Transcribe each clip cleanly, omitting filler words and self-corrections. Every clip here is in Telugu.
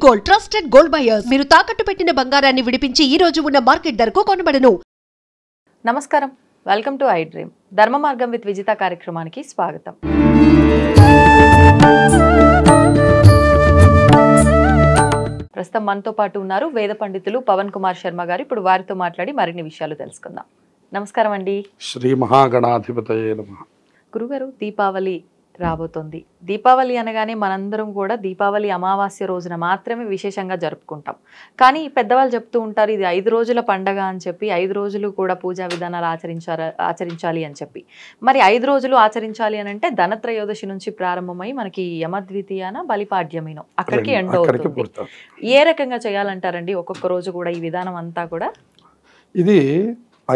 Gold trusted gold buyers. మీరు తాకట్టు పెట్టిన బంగారాన్ని విడిపించి ఈ రోజు ఉన్న మార్కెట్ ధరకు కొనబడను. నమస్కారం, వెల్కమ్ టు ఐ డ్రీమ్. ధర్మ మార్గం విత్ విజిత కార్యక్రమానికి స్వాగతం. ప్రస్తుతం మనతో పాటు ఉన్నారు వేద పండితులు పవన్ కుమార్ శర్మ గారు. ఇప్పుడు వారితో మాట్లాడి మరిన్ని విషయాలు తెలుసుకుందాం. నమస్కారం అండి. శ్రీ మహాగణాధిపతయే నమః. గురుగారు, దీపావళి రాబోతోంది. దీపావళి అనగానే మనందరం కూడా దీపావళి అమావాస్య రోజున మాత్రమే విశేషంగా జరుపుకుంటాం. కానీ పెద్దవాళ్ళు చెప్తూ ఉంటారు ఇది 5 రోజుల పండగ అని చెప్పి, 5 రోజులు కూడా పూజా విధానాలు ఆచరించాలి అని చెప్పి. మరి 5 రోజులు ఆచరించాలి అని అంటే ధనత్రయోదశి నుంచి ప్రారంభమై మనకి యమద్వితీయన బలిపాడ్యమినో అక్కడికి ఎండ్ అవుతుంది. ఏ రకంగా చేయాలంటారండి ఒక్కొక్క రోజు కూడా ఈ విధానం అంతా కూడా? ఇది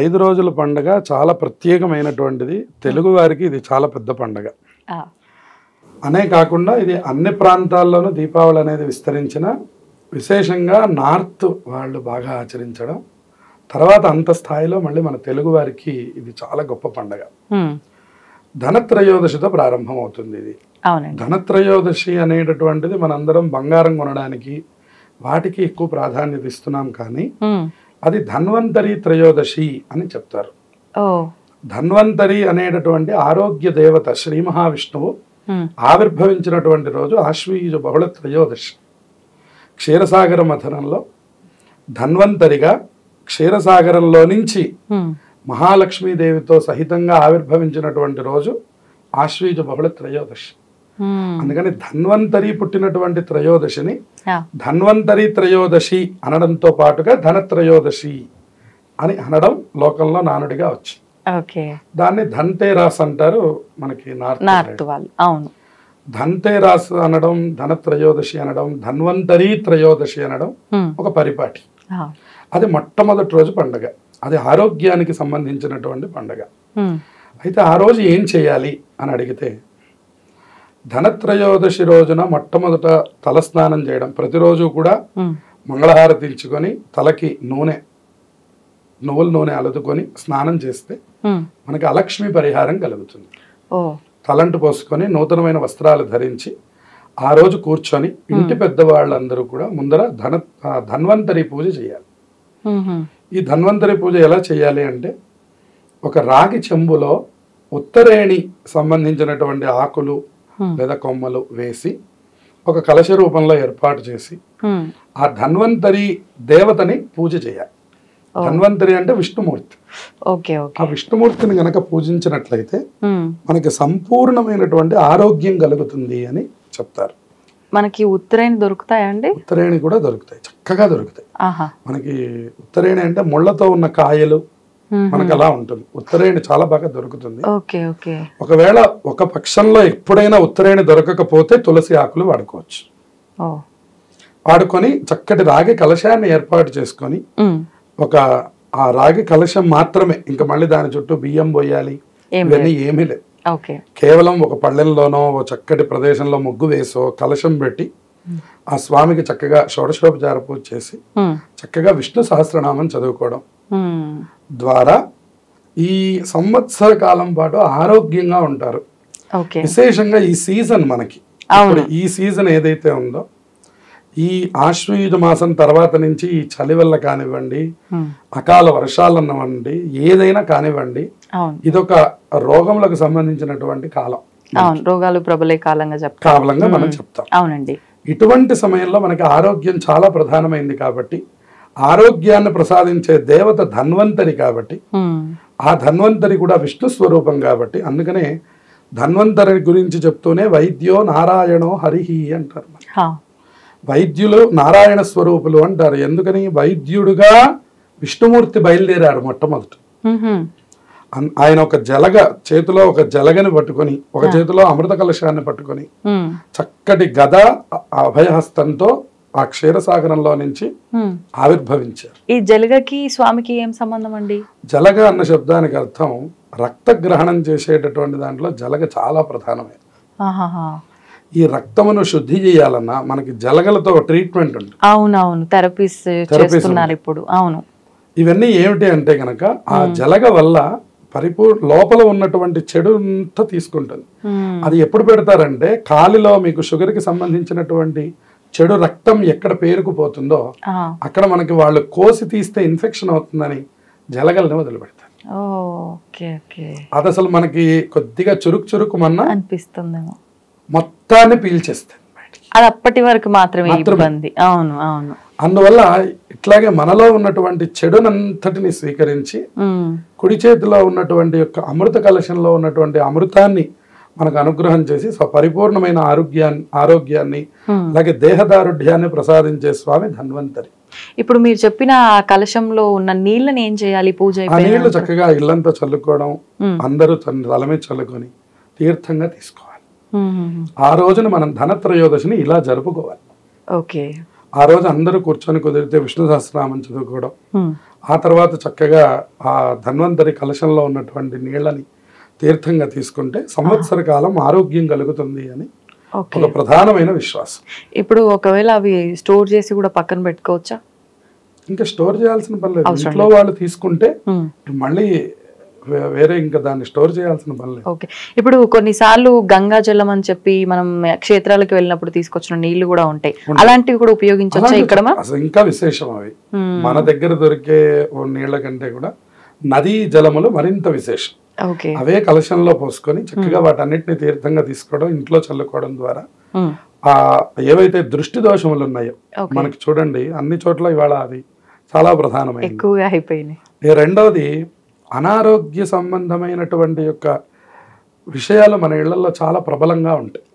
5 రోజుల పండుగ చాలా ప్రత్యేకమైనటువంటిది. తెలుగు వారికి ఇది చాలా పెద్ద పండుగ అనే కాకుండా ఇది అన్ని ప్రాంతాల్లోనూ దీపావళి అనేది విస్తరించిన, విశేషంగా నార్త్ వాళ్ళు బాగా ఆచరించడం, తర్వాత అంత స్థాయిలో మళ్ళీ మన తెలుగు వారికి ఇది చాలా గొప్ప పండుగ. ధనత్రయోదశితో ప్రారంభం అవుతుంది. ఇది ధనత్రయోదశి అనేటటువంటిది మనందరం బంగారం కొనడానికి వాటికి ఎక్కువ ప్రాధాన్యత ఇస్తున్నాం, కానీ అది ధన్వంతరి త్రయోదశి అని చెప్తారు. ధన్వంతరి అనేటటువంటి ఆరోగ్య దేవత శ్రీ మహావిష్ణువు ఆవిర్భవించినటువంటి రోజు ఆశ్వీజ బహుళ త్రయోదశి. క్షీరసాగర మథనంలో ధన్వంతరిగా క్షీరసాగరంలో నుంచి మహాలక్ష్మీదేవితో సహితంగా ఆవిర్భవించినటువంటి రోజు ఆశ్వీజ బహుళ త్రయోదశి. అందుకని ధన్వంతరి పుట్టినటువంటి త్రయోదశిని ధన్వంతరి త్రయోదశి అనడంతో పాటుగా ధనత్రయోదశి అని అనడం లోకంలో నానుడిగా వచ్చింది. దాన్ని ధన్తేరాస్ అంటారు మనకి నార్త్ వాళ్ళు. అవును, ధన్తేరాస్ అనడం, ధనత్రయోదశి అనడం, ధన్వంతరి త్రయోదశి అనడం ఒక పరిపాటి. అది మొట్టమొదటి రోజు పండుగ. అది ఆరోగ్యానికి సంబంధించినటువంటి పండుగ. అయితే ఆ రోజు ఏం చేయాలి అని అడిగితే, ధనత్రయోదశి రోజున మొట్టమొదట తలస్నానం చేయడం. ప్రతిరోజు కూడా మంగళహారతి ఇచ్చుకొని తలకి నువ్వుల నూనె అలుదుకొని స్నానం చేస్తే మనకి అలక్ష్మి పరిహారం కలుగుతుంది. తలంటు పోసుకొని నూతనమైన వస్త్రాలు ధరించి ఆ రోజు కూర్చొని ఇంటి పెద్దవాళ్ళందరూ కూడా ముందర ధన్వంతరి పూజ చేయాలి. ఈ ధన్వంతరి పూజ ఎలా చేయాలి అంటే, ఒక రాగి చెంబులో ఉత్తరేణి సంబంధించినటువంటి ఆకులు లేదా కొమ్మలు వేసి ఒక కలశ రూపంలో ఏర్పాటు చేసి ఆ ధన్వంతరి దేవతని పూజ చేయాలి. ధన్వంతరి అంటే విష్ణుమూర్తి. ఆ విష్ణుమూర్తిని గనక పూజించినట్లయితే మనకి సంపూర్ణమైనటువంటి ఆరోగ్యం కలుగుతుంది అని చెప్తారు. మనకి ఉత్తరేణి దొరుకుతాయండి? ఉత్తరేణి కూడా దొరుకుతాయి, చక్కగా దొరుకుతాయి. మనకి ఉత్తరేణి అంటే ముళ్ళతో ఉన్న కాయలు మనకు అలా ఉంటుంది. ఉత్తరేణి చాలా బాగా దొరుకుతుంది. ఒకవేళ ఒక పక్షంలో ఎప్పుడైనా ఉత్తరేణి దొరకకపోతే తులసి ఆకులు వాడుకోవచ్చు. వాడుకొని చక్కటి రాగి కలశాన్ని ఏర్పాటు చేసుకొని ఆ రాగి కలశం మాత్రమే, ఇంకా మళ్ళీ దాని చుట్టూ బియ్యం పోయాలి ఇవన్నీ ఏమీ లేదు. కేవలం ఒక పళ్ళెంలోనో ఓ చక్కటి ప్రదేశంలో ముగ్గు వేసో కలశం పెట్టి ఆ స్వామికి చక్కగా షోడశోపచార పూజ చేసి చక్కగా విష్ణు సహస్రనామం చదువుకోవడం ద్వారా ఈ సంవత్సర కాలం పాటు ఆరోగ్యంగా ఉంటారు. విశేషంగా ఈ సీజన్ మనకి ఈ సీజన్ ఏదైతే ఉందో, ఈ ఆశ్వయుజ మాసం తర్వాత నుంచి ఈ చలి వల్ల కానివ్వండి, అకాల వర్షాలన్నవ్వండి, ఏదైనా కానివ్వండి, ఇదొక రోగములకు సంబంధించినటువంటి కాలం, రోగాలు ప్రబలే కాలంగా మనం చెప్తాం. అవునండి. ఇటువంటి సమయంలో మనకి ఆరోగ్యం చాలా ప్రధానమైంది కాబట్టి, ఆరోగ్యాన్ని ప్రసాదించే దేవత ధన్వంతరి కాబట్టి, ఆ ధన్వంతరి కూడా విష్ణు స్వరూపం కాబట్టి, అందుకనే ధన్వంతరి గురించి చెప్తూనే వైద్యో నారాయణో హరిహి అంటారు. వైద్యులు నారాయణ స్వరూపులు అంటారు. ఎందుకని? వైద్యుడుగా విష్ణుమూర్తి బయలుదేరారు మొట్టమొదట. ఆయన చేతిలో ఒక జలగని పట్టుకొని, ఒక చేతిలో అమృత కలశాన్ని పట్టుకొని, చక్కటి గద అభయహస్తంతో ఆ క్షీరసాగరంలో నుంచి ఆవిర్భవించారు. ఈ జలగకి స్వామికి ఏం సంబంధం అండి? జలగ అన్న శబ్దానికి అర్థం రక్త గ్రహణం చేసేటటువంటి దాంట్లో జలగ చాలా ప్రధానమైనది. ఈ రక్తమును శుద్ధి చేయాలన్నా మనకి జలగలతో ట్రీట్మెంట్ ఉంటుంది. అవునవును, థెరపీస్ చేస్తున్నారు ఇప్పుడు. అవును, ఇవన్నీ ఏమిటి అంటే గనక ఆ జలగ వల్ల లోపల ఉన్నటువంటి చెడు అంతా తీసుకుంటుంది. అది ఎప్పుడు పెడతారంటే, కాలిలో మీకు షుగర్ కి సంబంధించినటువంటి చెడు రక్తం ఎక్కడ పేరుకుపోతుందో అక్కడ మనకి వాళ్ళు కోసి తీస్తే ఇన్ఫెక్షన్ అవుతుందని జలగల్ని వదిలిపెడతారు. అది అసలు మనకి కొద్దిగా చురుకుమన్నా అనిపిస్తుందేమో, మొత్తాన్ని పీల్చేస్తుంది బయటికి. అది అప్పటి వరకు మాత్రమే ఇబ్బంది. అవును అవును. అందువల్ల ఇట్లాగే మనలో ఉన్నటువంటి చెడునంతటిని స్వీకరించి కుడి చేతిలో ఉన్నటువంటి యొక్క అమృత కలశంలో ఉన్నటువంటి అమృతాన్ని మనకు అనుగ్రహం చేసి పరిపూర్ణమైన ఆరోగ్యాన్ని అలాగే దేహదారుఢ్యాన్ని ప్రసాదించే స్వామి ధన్వంతరి. ఇప్పుడు మీరు చెప్పిన కలశంలో ఉన్న నీళ్ళని ఏం చేయాలి? పూజ నీళ్లు చక్కగా ఇల్లంతా చల్లుకోవడం, అందరూ తల మీద చల్లుకొని తీర్థంగా తీసుకోవాలి. ఆ రోజున మనం ధనత్రయోదశిని ఇలా జరుపుకోవాలి. ఓకే. ఆ రోజు అందరూ కూర్చొని కుదిరితే విష్ణు సహస్రనామం చదువుకోవడం, ఆ తర్వాత చక్కగా ఆ ధన్వంతరి కలశంలో ఉన్నటువంటి నీళ్ళని తీర్థంగా తీసుకుంటే సంవత్సర కాలం ఆరోగ్యం కలుగుతుంది అని ఒక ప్రధానమైన విశ్వాసం. ఇప్పుడు ఒకవేళ అవి స్టోర్ చేసి కూడా పక్కన పెట్టుకోవచ్చా? ఇంకా స్టోర్ చేయాల్సిన పని లేదు. ఇంట్లో వాళ్ళు తీసుకుంటే మళ్ళీ వేరే ఇంకా దాన్ని స్టోర్ చేయాల్సిన పని లేదు. ఓకే. ఇప్పుడు కొన్నిసార్లు గంగా జలం అని చెప్పి మనం క్షేత్రాలకు వెళ్ళినప్పుడు తీసుకొచ్చిన నీళ్లు కూడా ఉంటాయి, అలాంటివి కూడా ఉపయోగించవచ్చు ఇక్కడ? అసలు ఇంకా విశేషం అవి. మన దగ్గర దొరికే నీళ్ల కంటే కూడా నదీ జలములు మరింత విశేషం. అవే కలశంలో పోసుకొని చక్కగా వాటన్నిటిని తీర్థంగా తీసుకోవడం, ఇంట్లో చల్లుకోవడం ద్వారా ఆ ఏవైతే దృష్టి దోషములు ఉన్నాయో మనకి చూడండి అన్ని చోట్ల ఇవాళ అది చాలా ప్రధానమైనది, ఎక్కువగా అయిపోయినాయి. రెండవది అనారోగ్య సంబంధమైనటువంటి యొక్క విషయాలు మన ఇళ్లలో చాలా ప్రబలంగా ఉంటాయి.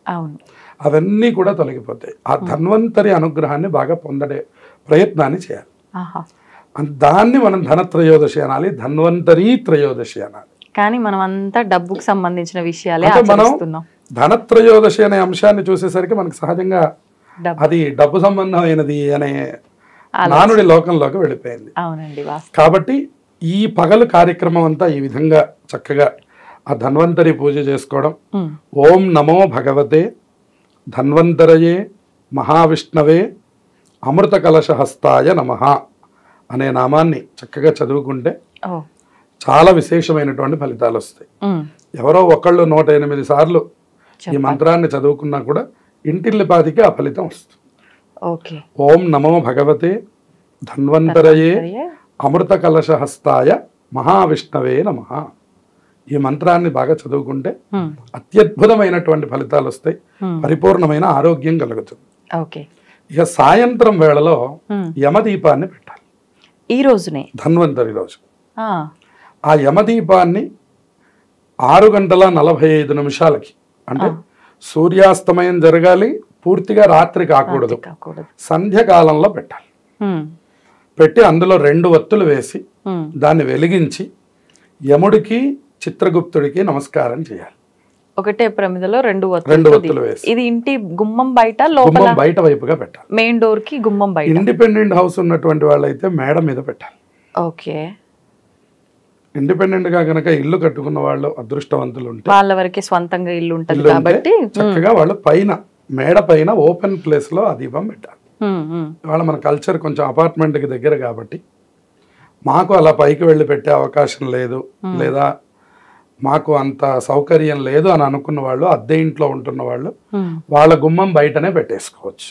అవన్నీ కూడా తొలగిపోతాయి. ఆ ధన్వంతరి అనుగ్రహాన్ని బాగా పొందడే ప్రయత్నాన్ని చేయాలి. దాన్ని మనం ధనత్రయోదశి అనాలి, ధన్వంతరి త్రయోదశి అనాలి. కానీ మనం అంతా డబ్బుకు సంబంధించిన విషయాలే మనం ధనత్రయోదశి అనే అంశాన్ని చూసేసరికి మనకు సహజంగా అది డబ్బు సంబంధమైనది అనే నానుడి లోకంలోకి వెళ్ళిపోయింది. కాబట్టి ఈ పగలు కార్యక్రమం అంతా ఈ విధంగా చక్కగా ఆ ధన్వంతరి పూజ చేసుకోవడం, ఓం నమో భగవతే ధన్వంతరయే మహావిష్ణవే అమృత కలశ హస్తాయ నమః అనే నామాన్ని చక్కగా చదువుకుంటే చాలా విశేషమైనటువంటి ఫలితాలు వస్తాయి. ఎవరో ఒకళ్ళు 108 సార్లు ఈ మంత్రాన్ని చదువుకున్నా కూడా ఇంటిల్లిపాదికి ఆ ఫలితం వస్తుంది. ఓం నమో భగవతే ధన్వంతరయే అమృత కలశ హస్తాయ మహావిష్ణవే నమః. ఈ మంత్రాన్ని బాగా చదువుకుంటే అత్యద్భుతమైనటువంటి ఫలితాలు వస్తాయి, పరిపూర్ణమైన ఆరోగ్యం కలుగుతుంది. ఇక సాయంత్రం వేళలో యమదీపాన్ని పెట్టాలి ఈ రోజునే, ధన్వంతరి రోజు. ఆ యమదీపాన్ని 6:45 అంటే సూర్యాస్తమయం జరగాలి, పూర్తిగా రాత్రి కాకూడదు, సంధ్యకాలంలో పెట్టాలి. పెట్టి అందులో 2 ఒత్తులు వేసి దాన్ని వెలిగించి యముడికి చిత్రగుప్తుడికి నమస్కారం చేయాలి. ఒకటే ప్రమిదలో 2 ఒత్తులు వేసి. ఇది ఇంటి గుమ్మం బయట, లోపల బయట వైపుగా పెట్టాలి. మెయిన్ డోర్ కి గుమ్మం బయట. ఇండిపెండెంట్ హౌస్ ఉన్నటువంటి వాళ్ళైతే మేడ మీద పెట్టాలి. ఓకే. ఇండిపెండెంట్ గా కనుక ఇల్లు కట్టుకున్న వాళ్ళు అదృష్టవంతులు ఉంటే, వాళ్ళ వరకే స్వంతంగా ఇల్లు ఉంటుంది కాబట్టి చక్కగా వాళ్ళు పైన మేడ పైన ఓపెన్ ప్లేస్ లో ఆ దీపం పెట్టాలి. ఇవాళ మన కల్చర్ కొంచెం అపార్ట్మెంట్ కి దగ్గర కాబట్టి మాకు అలా పైకి వెళ్ళి పెట్టే అవకాశం లేదు, లేదా మాకు అంత సౌకర్యం లేదు అని అనుకున్న వాళ్ళు, అద్దె ఇంట్లో ఉంటున్న వాళ్ళు వాళ్ళ గుమ్మం బయటనే పెట్టేసుకోవచ్చు.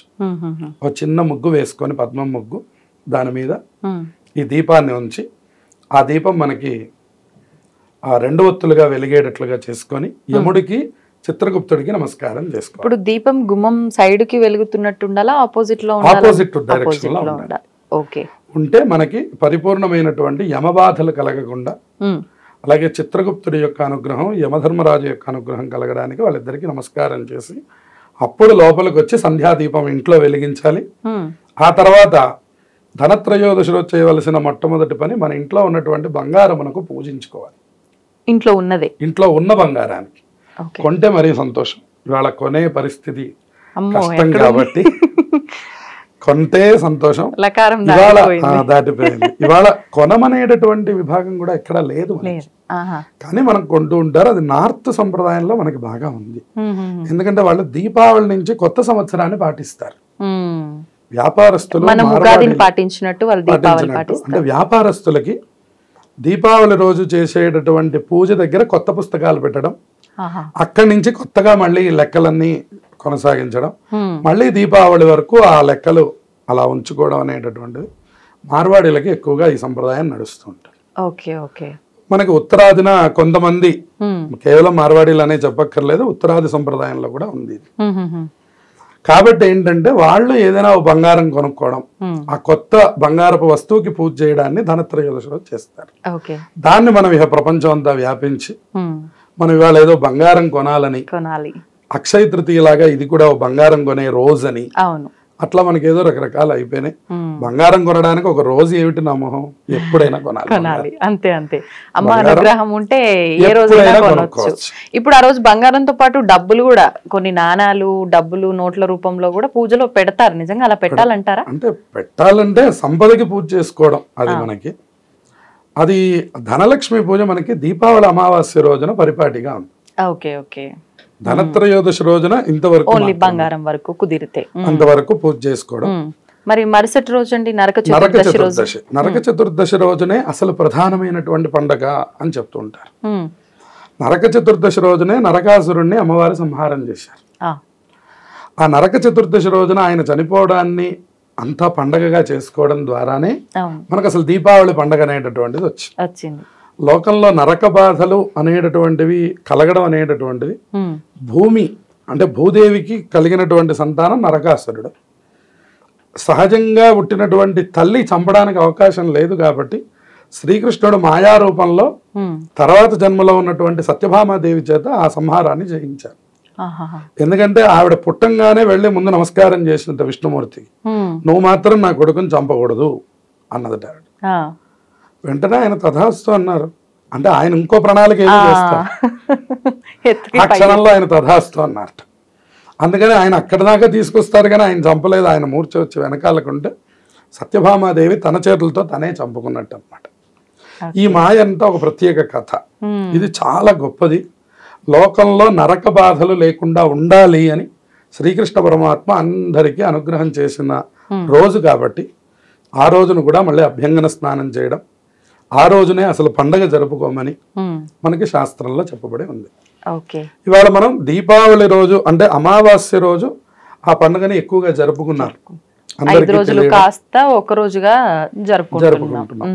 ఒక చిన్న ముగ్గు వేసుకొని, పద్మం ముగ్గు, దాని మీద ఈ దీపాన్ని ఉంచి ఆ దీపం మనకి ఆ 2 ఒత్తులుగా వెలిగేటట్లుగా చేసుకొని యముడికి చిత్రగుప్తుడికి నమస్కారం చేసుకోవాలి. ఇప్పుడు దీపం గుమ్మం సైడ్ కి వెలుగుతున్నట్టు ఉండాలా, ఆపోజిట్ లో ఆపోజిట్ డైరెక్షన్ లో ఉండాలి. ఓకే. ఉంటే మనకి పరిపూర్ణమైనటువంటి యమబాధలు కలగకుండా, అలాగే చిత్రగుప్తుడి యొక్క అనుగ్రహం, యమధర్మరాజు యొక్క అనుగ్రహం కలగడానికి వాళ్ళిద్దరికి నమస్కారం చేసి అప్పుడు లోపలికి వచ్చి సంధ్యాదీపం ఇంట్లో వెలిగించాలి. ఆ తర్వాత ధనత్రయోదశి రోజు చేయవలసిన మొట్టమొదటి పని మన ఇంట్లో ఉన్నటువంటి బంగారమునకు పూజించుకోవాలి. ఇంట్లో ఉన్న బంగారానికి. కొంటే మరీ సంతోషం. ఇవాళ కొనే పరిస్థితి కష్టం కాబట్టి కొంటే సంతోషం, ఇవాళ దాటిపోయింది. ఇవాళ కొనమనేటటువంటి విభాగం కూడా ఎక్కడ లేదు, కానీ మనం కొంటూ ఉంటారు. అది నార్త్ సంప్రదాయంలో మనకి బాగా ఉంది. ఎందుకంటే వాళ్ళు దీపావళి నుంచి కొత్త సంవత్సరాన్ని పాటిస్తారు. వ్యాపారస్తులు పాటించినట్టు అంటే వ్యాపారస్తులకి దీపావళి రోజు చేసేటటువంటి పూజ దగ్గర కొత్త పుస్తకాలు పెట్టడం, అక్కడి నుంచి కొత్తగా మళ్ళీ లెక్కలన్నీ కొనసాగించడం, మళ్ళీ దీపావళి వరకు ఆ లెక్కలు అలా ఉంచుకోవడం అనేటటువంటిది మార్వాడీలకి ఎక్కువగా ఈ సంప్రదాయం నడుస్తూ ఉంటుంది. Okay okay. మనకి ఉత్తరాదిన కొంతమంది, కేవలం మార్వాడీలు అనే చెప్పక్కర్లేదు, ఉత్తరాది సంప్రదాయంలో కూడా ఉంది ఇది. కాబట్టి ఏంటంటే వాళ్ళు ఏదైనా బంగారం కొనుక్కోవడం, ఆ కొత్త బంగారపు వస్తువుకి పూజ చేయడాన్ని ధనత్రయోదశి రోజు చేస్తారు. దాన్ని మనం ఇక ప్రపంచం అంతా వ్యాపించి మనం ఇవాళ ఏదో బంగారం కొనాలి, అక్షయ తృతీయలాగా ఇది కూడా బంగారం కొనే రోజు అని అట్లా మనకి ఏదో రకరకాలు అయిపోయినాయి. బంగారం కొనడానికి ఒక రోజు ఏమిటి నమ్మకం, ఎప్పుడైనా కొనాలి. అంతే అంతే. అమ్మ అనుగ్రహం ఉంటే ఏ రోజు కొనవచ్చు. ఇప్పుడు ఆ రోజు బంగారంతో పాటు డబ్బులు కూడా, కొన్ని నాణాలు, డబ్బులు నోట్ల రూపంలో కూడా పూజలో పెడతారు. నిజంగా అలా పెట్టాలంటారా? అంటే పెట్టాలంటే సంపదకి పూజ చేసుకోవడం అది మనకి. అది ధనలక్ష్మి పూజ మనకి దీపావళి అమావాస్య రోజున పరిపాటిగా ఉంది. Okay okay. ధనత్రయోదశి రోజున ఇంతవరకు బంగారం వరకు కుదిరితే అంతవరకు పూజ చేసుకోవడం. మరి మరుసటి రోజు అండి నరక చతుర్దశి. నరక చతుర్దశి రోజునే అసలు ప్రధానమైనటువంటి పండగ అని చెప్తూ ఉంటారు. నరక చతుర్దశి రోజునే నరకాసురుణ్ణి అమ్మవారి సంహారం చేశారు. ఆ నరక చతుర్దశి రోజున ఆయన చనిపోవడాన్ని అంతా పండగగా చేసుకోవడం ద్వారానే మనకు అసలు దీపావళి పండగ అనేటటువంటిది వచ్చింది. లోకంలో నరక బాధలు అనేటటువంటివి కలగడం అనేటటువంటిది భూమి అంటే భూదేవికి కలిగినటువంటి సంతానం నరకాసురుడు. సహజంగా పుట్టినటువంటి తల్లి చంపడానికి అవకాశం లేదు కాబట్టి శ్రీకృష్ణుడు మాయారూపంలో తర్వాత జన్మలో ఉన్నటువంటి సత్యభామాదేవి చేత ఆ సంహారాన్ని చేయించారు. ఎందుకంటే ఆవిడ పుట్టంగానే వెళ్ళి ముందు నమస్కారం చేసినంత విష్ణుమూర్తికి, నువ్వు మాత్రం నా కొడుకుని చంపకూడదు అన్నదట ఆవిడ. వెంటనే ఆయన తథాస్తు అన్నారు. అంటే ఆయన ఇంకో ప్రణాళిక ఏదో చేస్తారు, ఆ క్షణంలో ఆయన తథాస్తు అన్నట్ట. అందుకని ఆయన అక్కడి దాకా తీసుకొస్తారు కానీ ఆయన చంపలేదు. ఆయన మూర్ఛ వచ్చి వెనకాలకుంటే సత్యభామాదేవి తన చేతులతో తనే చంపుకున్నట్టు అనమాట. ఈ మాయ అంతా ఒక ప్రత్యేక కథ. ఇది చాలా గొప్పది. లోకంలో నరక బాధలు లేకుండా ఉండాలి అని శ్రీకృష్ణ పరమాత్మ అందరికీ అనుగ్రహం చేసిన రోజు కాబట్టి ఆ రోజును కూడా మళ్ళీ అభ్యంగన స్నానం చేయడం, ఆ రోజునే అసలు పండగ జరుపుకోమని మనకి శాస్త్రంలో చెప్పబడి ఉంది. ఇవాళ మనం దీపావళి రోజు అంటే అమావాస్య రోజు ఆ పండుగని ఎక్కువగా జరుపుకున్నారు. 5 రోజులు కాస్త ఒక రోజుగా జరుపుకుంటున్నాం.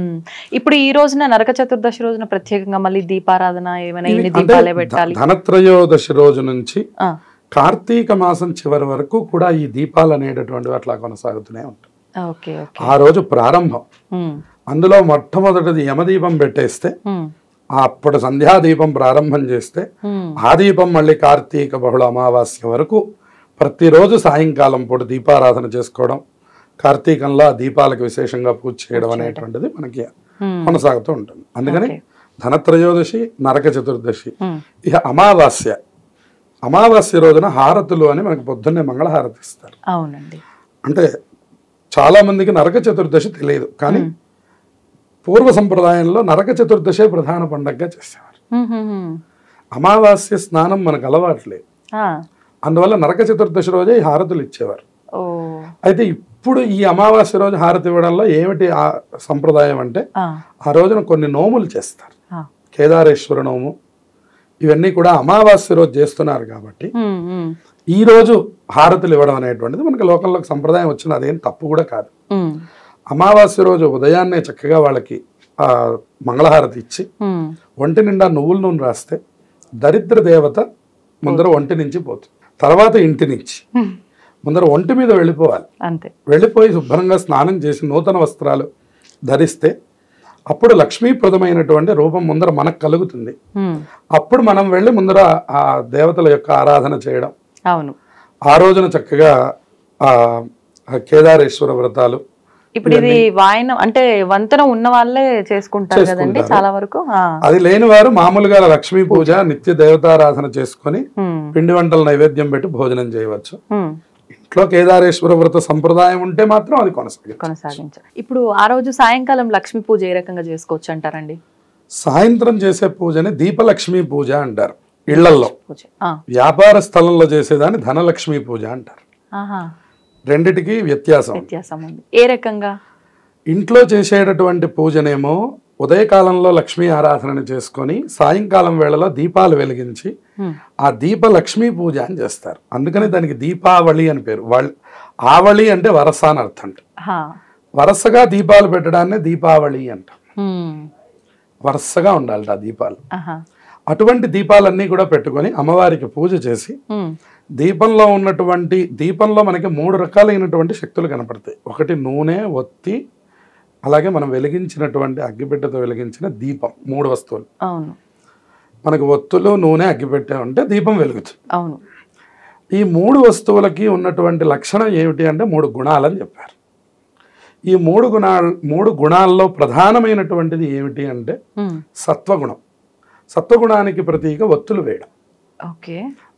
ఇప్పుడు ఈ రోజున నరక చతుర్దశి రోజున ప్రత్యేకంగా మళ్ళీ దీపారాధన ఏమైనా ఎన్ని దీపాలే పెట్టాలి? ధనత్రయోదశి రోజు నుంచి కార్తీక మాసం చివరి వరకు కూడా ఈ దీపాలు అనేటటువంటివి అట్లా కొనసాగుతూనే ఉంటాయి. ఆ రోజు ప్రారంభం. అందులో మొట్టమొదటిది యమదీపం పెట్టేస్తే అప్పుడు సంధ్యాదీపం ప్రారంభం చేస్తే ఆ దీపం మళ్ళీ కార్తీక బహుళ అమావాస్య వరకు ప్రతిరోజు సాయంకాలం పూట దీపారాధన చేసుకోవడం, కార్తీకంలో ఆ దీపాలకు విశేషంగా పూజ చేయడం అనేటువంటిది మనకి కొనసాగుతూ ఉంటుంది. అందుకని ధనత్రయోదశి, నరక చతుర్దశి, ఇక అమావాస్య రోజున హారతులు అని మనకి పొద్దున్నే మంగళహారతి ఇస్తారు. అంటే చాలా మందికి నరక చతుర్దశి తెలియదు, కానీ పూర్వ సంప్రదాయంలో నరక చతుర్దశే ప్రధాన పండగగా చేసేవారు. అమావాస్య స్నానం మనకు అలవాట్లేదు, అందువల్ల నరక చతుర్దశి రోజే ఈ హారతులు ఇచ్చేవారు. అయితే ఇప్పుడు ఈ అమావాస్య రోజు హారతి ఇవ్వడంలో ఏమిటి ఆ సంప్రదాయం అంటే ఆ రోజున కొన్ని నోములు చేస్తారు. కేదారేశ్వర నోము ఇవన్నీ కూడా అమావాస్య రోజు చేస్తున్నారు కాబట్టి ఈ రోజు హారతులు ఇవ్వడం అనేటువంటిది మనకి లోకంలోకి సంప్రదాయం వచ్చిన అదేం తప్పు కూడా కాదు. అమావాస్య రోజు ఉదయాన్నే చక్కగా వాళ్ళకి ఆ మంగళహారతి ఇచ్చి ఒంటి నిండా నువ్వుల నూనె రాస్తే దరిద్ర దేవత ముందర ఒంటి నుంచి పోతుంది, తర్వాత ఇంటి నుంచి ముందర ఒంటి మీద వెళ్ళిపోవాలి. వెళ్ళిపోయి శుభ్రంగా స్నానం చేసి నూతన వస్త్రాలు ధరిస్తే అప్పుడు లక్ష్మీప్రదమైనటువంటి రూపం ముందర మనకు కలుగుతుంది. అప్పుడు మనం వెళ్ళి ముందర ఆ దేవతల యొక్క ఆరాధన చేయడం. ఆ రోజున చక్కగా ఆ కేదారేశ్వర వ్రతాలు. ఇప్పుడు ఇది వాయనం అంటే వంతన ఉన్న వాళ్ళే చేసుకుంటారు కదండి చాలా వరకు. అది లేని వారు మామూలుగా లక్ష్మీ పూజ నిత్య దేవతారాధన చేసుకుని పిండి వంటల నైవేద్యం పెట్టి భోజనం చేయవచ్చు. ఇంట్లో కేదారేశ్వర వ్రత సంప్రదాయం ఉంటే మాత్రం అది కొనసాగించాలి. ఇప్పుడు ఆ రోజు సాయంకాలం లక్ష్మీ పూజ ఏ రకంగా చేసుకోవచ్చు అంటారండి? సాయంత్రం చేసే పూజని దీపలక్ష్మీ పూజ అంటారు. ఇళ్లల్లో వ్యాపార స్థలంలో చేసేదాన్ని ధనలక్ష్మీ పూజ అంటారు. రెండిటికి వ్యత్యాసం ఉంది. ఏ రకంగా? ఇంట్లో చేసేటటువంటి పూజనేమో ఉదయకాలంలో లక్ష్మీ ఆరాధనని చేసుకొని సాయంకాలం వేళలో దీపాలు వెలిగించి ఆ దీప లక్ష్మీ పూజ అని చేస్తారు. అందుకని దానికి దీపావళి అని పేరు. ఆవళి అంటే వరస అని అర్థం. వరసగా దీపాలు పెట్టడాన్ని దీపావళి అంటాం. వరుసగా ఉండాలి ఆ దీపాలు. అటువంటి దీపాలన్నీ కూడా పెట్టుకొని అమ్మవారికి పూజ చేసి దీపంలో మనకి 3 రకాలైనటువంటి శక్తులు కనపడతాయి. ఒకటి నూనె, ఒత్తి, అలాగే మనం వెలిగించినటువంటి అగ్గిపెట్టెతో వెలిగించిన దీపం. 3 వస్తువులు. మనకు ఒత్తులు, నూనె, అగ్గిపెట్టె ఉంటే దీపం వెలుగుతుంది. ఈ 3 వస్తువులకి ఉన్నటువంటి లక్షణం ఏమిటి అంటే 3 గుణాలని చెప్పారు. ఈ 3 గుణాల్లో ప్రధానమైనటువంటిది ఏమిటి అంటే సత్వగుణం. సత్వగుణానికి ప్రతీక ఒత్తులు వేయడం.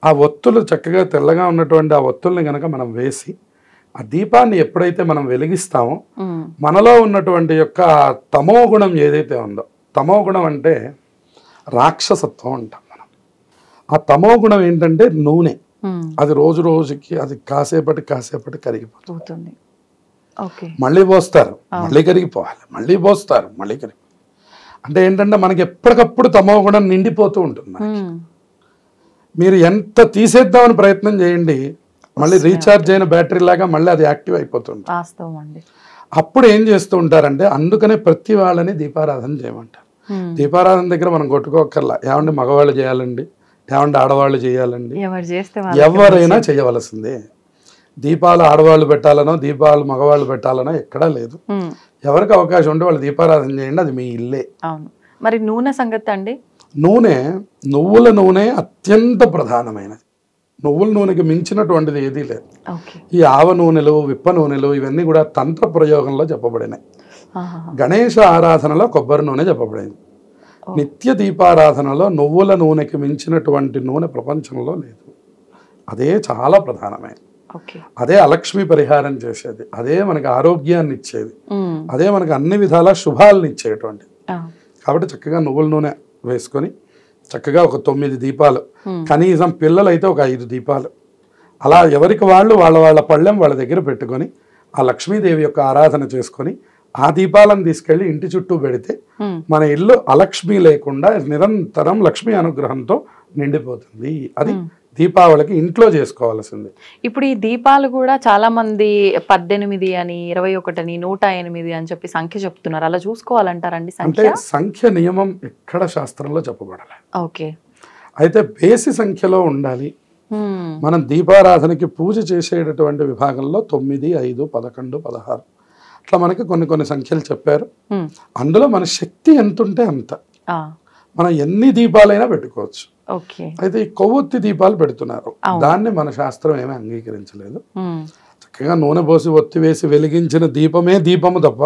ఆ ఒత్తులు చక్కగా తెల్లగా ఉన్నటువంటి ఆ ఒత్తుల్ని గనక మనం వేసి ఆ దీపాన్ని ఎప్పుడైతే మనం వెలిగిస్తామో మనలో ఉన్నటువంటి యొక్క తమో గుణం ఏదైతే ఉందో, తమో గుణం అంటే రాక్షసత్వం అంటాం మనం. ఆ తమో గుణం ఏంటంటే నూనె. అది రోజు రోజుకి అది కాసేపటి కరిగిపోతుంది. మళ్ళీ పోస్తారు, మళ్ళీ కరిగిపోవాలి, మళ్ళీ పోస్తారు, మళ్ళీ కరిగి. అంటే ఏంటంటే మనకి ఎప్పటికప్పుడు తమో గుణం నిండిపోతూ ఉంటుంది. మీరు ఎంత తీసేద్దామని ప్రయత్నం చేయండి, మళ్ళీ రీఛార్జ్ అయిన బ్యాటరీ లాగా మళ్ళీ అది యాక్టివ్ అయిపోతుంది. అప్పుడు ఏం చేస్తూ ఉంటారంటే అందుకనే ప్రతి వాళ్ళని దీపారాధన చేయమంటారు. దీపారాధన దగ్గర మనం కొట్టుకోకర్లా. ఏమంటే మగవాళ్ళు చేయాలండి, ఏమంటే ఆడవాళ్ళు చేయాలండి, ఎవరైనా చేయవలసిందే. దీపాలు ఆడవాళ్ళు పెట్టాలనో దీపాలు మగవాళ్ళు పెట్టాలనో ఎక్కడా లేదు. ఎవరికి అవకాశం ఉంటే వాళ్ళు దీపారాధన చేయండి, అది మీ ఇల్లే. మరి నూనె సంగతి అండి? నువ్వుల నూనె అత్యంత ప్రధానమైనది. నువ్వుల నూనెకి మించినటువంటిది ఏదీ లేదు. ఈ ఆవ నూనెలు, విప్ప నూనెలు ఇవన్నీ కూడా తంత్ర ప్రయోగంలో చెప్పబడినాయి. గణేష ఆరాధనలో కొబ్బరి నూనె చెప్పబడింది. నిత్య దీపారాధనలో నువ్వుల నూనెకి మించినటువంటి నూనె ప్రపంచంలో లేదు. అదే చాలా ప్రధానమైనది. అదే అలక్ష్మి పరిహారం చేసేది, అదే మనకి ఆరోగ్యాన్ని ఇచ్చేది, అదే మనకి అన్ని విధాల శుభాలను ఇచ్చేటువంటిది. కాబట్టి చక్కగా నువ్వుల నూనె వేసుకొని చక్కగా ఒక 9 దీపాలు, కనీసం పిల్లలు అయితే ఒక 5 దీపాలు, అలా ఎవరికి వాళ్ళు వాళ్ళ పళ్ళెం వాళ్ళ దగ్గర పెట్టుకొని ఆ లక్ష్మీదేవి యొక్క ఆరాధన చేసుకొని ఆ దీపాలను తీసుకెళ్లి ఇంటి చుట్టూ పెడితే మన ఇల్లు అలక్ష్మి లేకుండా నిరంతరం లక్ష్మీ అనుగ్రహంతో నిండిపోతుంది. అది దీపావళికి ఇంట్లో చేసుకోవాల్సింది. ఇప్పుడు ఈ దీపాలు కూడా చాలా మంది 18 అని 21 అని 108 అని చెప్పి సంఖ్య చెప్తున్నారు. అలా చూసుకోవాలంటారండి? అంటే సంఖ్య నియమం ఎక్కడ శాస్త్రంలో చెప్పబడాలి. ఓకే, అయితే బేసి సంఖ్యలో ఉండాలి. మనం దీపారాధనకి పూజ చేసేటటువంటి విభాగంలో 9, 5, 11, 16 అట్లా మనకి కొన్ని సంఖ్యలు చెప్పారు. అందులో మన శక్తి ఎంత ఉంటే అంత మనం ఎన్ని దీపాలైనా పెట్టుకోవచ్చు. అయితే ఈ కొవ్వొత్తి దీపాలు పెడుతున్నారు, దాన్ని మన శాస్త్రం ఏమీ అంగీకరించలేదు. చక్కగా నూనె పోసి ఒత్తి వేసి వెలిగించిన దీపమే దీపము తప్ప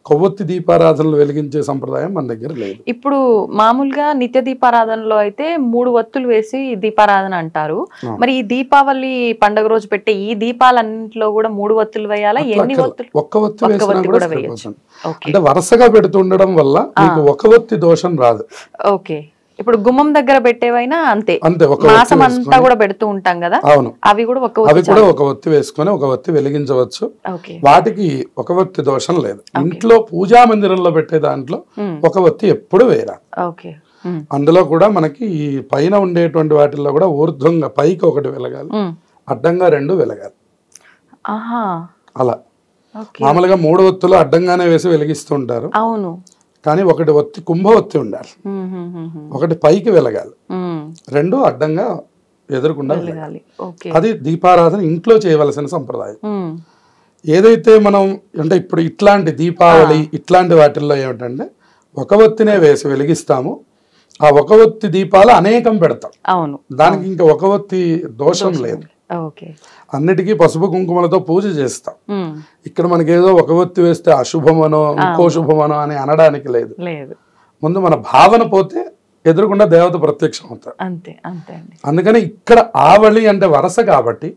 కొవ్వొత్తి దీపారాధనలు వెలిగించే సంప్రదాయం మన దగ్గర లేదు. ఇప్పుడు మామూలుగా నిత్య దీపారాధనలో అయితే 3 ఒత్తులు వేసి దీపారాధన అంటారు. మరి ఈ దీపావళి పండుగ రోజు పెట్టే ఈ దీపాలన్నింటిలో కూడా 3 ఒత్తులు వేయాలా? ఎన్ని ఒత్తులు? ఒక్క ఒత్తి వేసినా కూడా సరిపోతుంది. అంటే వరుసగా పెడుతుండడం వల్ల మీకు ఒక ఒత్తి దోషం రాదు. ఓకే, ఇప్పుడు గుమ్మం దగ్గర పెట్టేవైనా అంతే, మాసం అంతా కూడా పెడుతూ ఉంటాం కదా. అవును, అవి కూడా ఒక ఒత్తి వేసుకొని ఒక ఒత్తి వెలిగించవచ్చు. వాటికి ఒక ఒత్తి దోషం లేదు. ఇంట్లో పూజా మందిరంలో పెట్టే దాంట్లో ఒక ఒత్తి ఎప్పుడు వేయాలి. అందులో కూడా మనకి ఈ పైన ఉండేటువంటి వాటిల్లో కూడా ఊర్ధ్వంగా పైకి ఒకటి వెలగాలి, అడ్డంగా 2 వెలగాలి. అలా మామూలుగా 3 ఒత్తులు అడ్డంగానే వేసి వెలిగిస్తూ ఉంటారు. అవును, కానీ ఒకటి ఒత్తి కుంభ ఒత్తి ఉండాలి, ఒకటి పైకి వెలగాలి, 2 అడ్డంగా ఎదురుకుండా వెలగాలి. అది దీపారాధన ఇంట్లో చేయవలసిన సంప్రదాయం. ఏదైతే మనం అంటే ఇప్పుడు ఇట్లాంటి దీపావళి ఇట్లాంటి వాటిల్లో ఏమిటంటే ఒక ఒత్తినే వేసి వెలిగిస్తాము. ఆ ఒక ఒత్తి దీపాలు అనేకం పెడతాం. అవును, దానికి ఇంకా ఒక ఒత్తి దోషం లేదు. అన్నిటికీ పసుపు కుంకుమలతో పూజ చేస్తాం. ఇక్కడ మనకి ఏదో ఒక ఒత్తి వేస్తే అశుభమనో ఇంకో శుభమనో అని అనడానికి లేదు. ముందు మన భావన పోతే ఎదురుకుండా దేవత ప్రత్యక్షం అవుతారు. అందుకని ఇక్కడ ఆవళి అంటే వరస కాబట్టి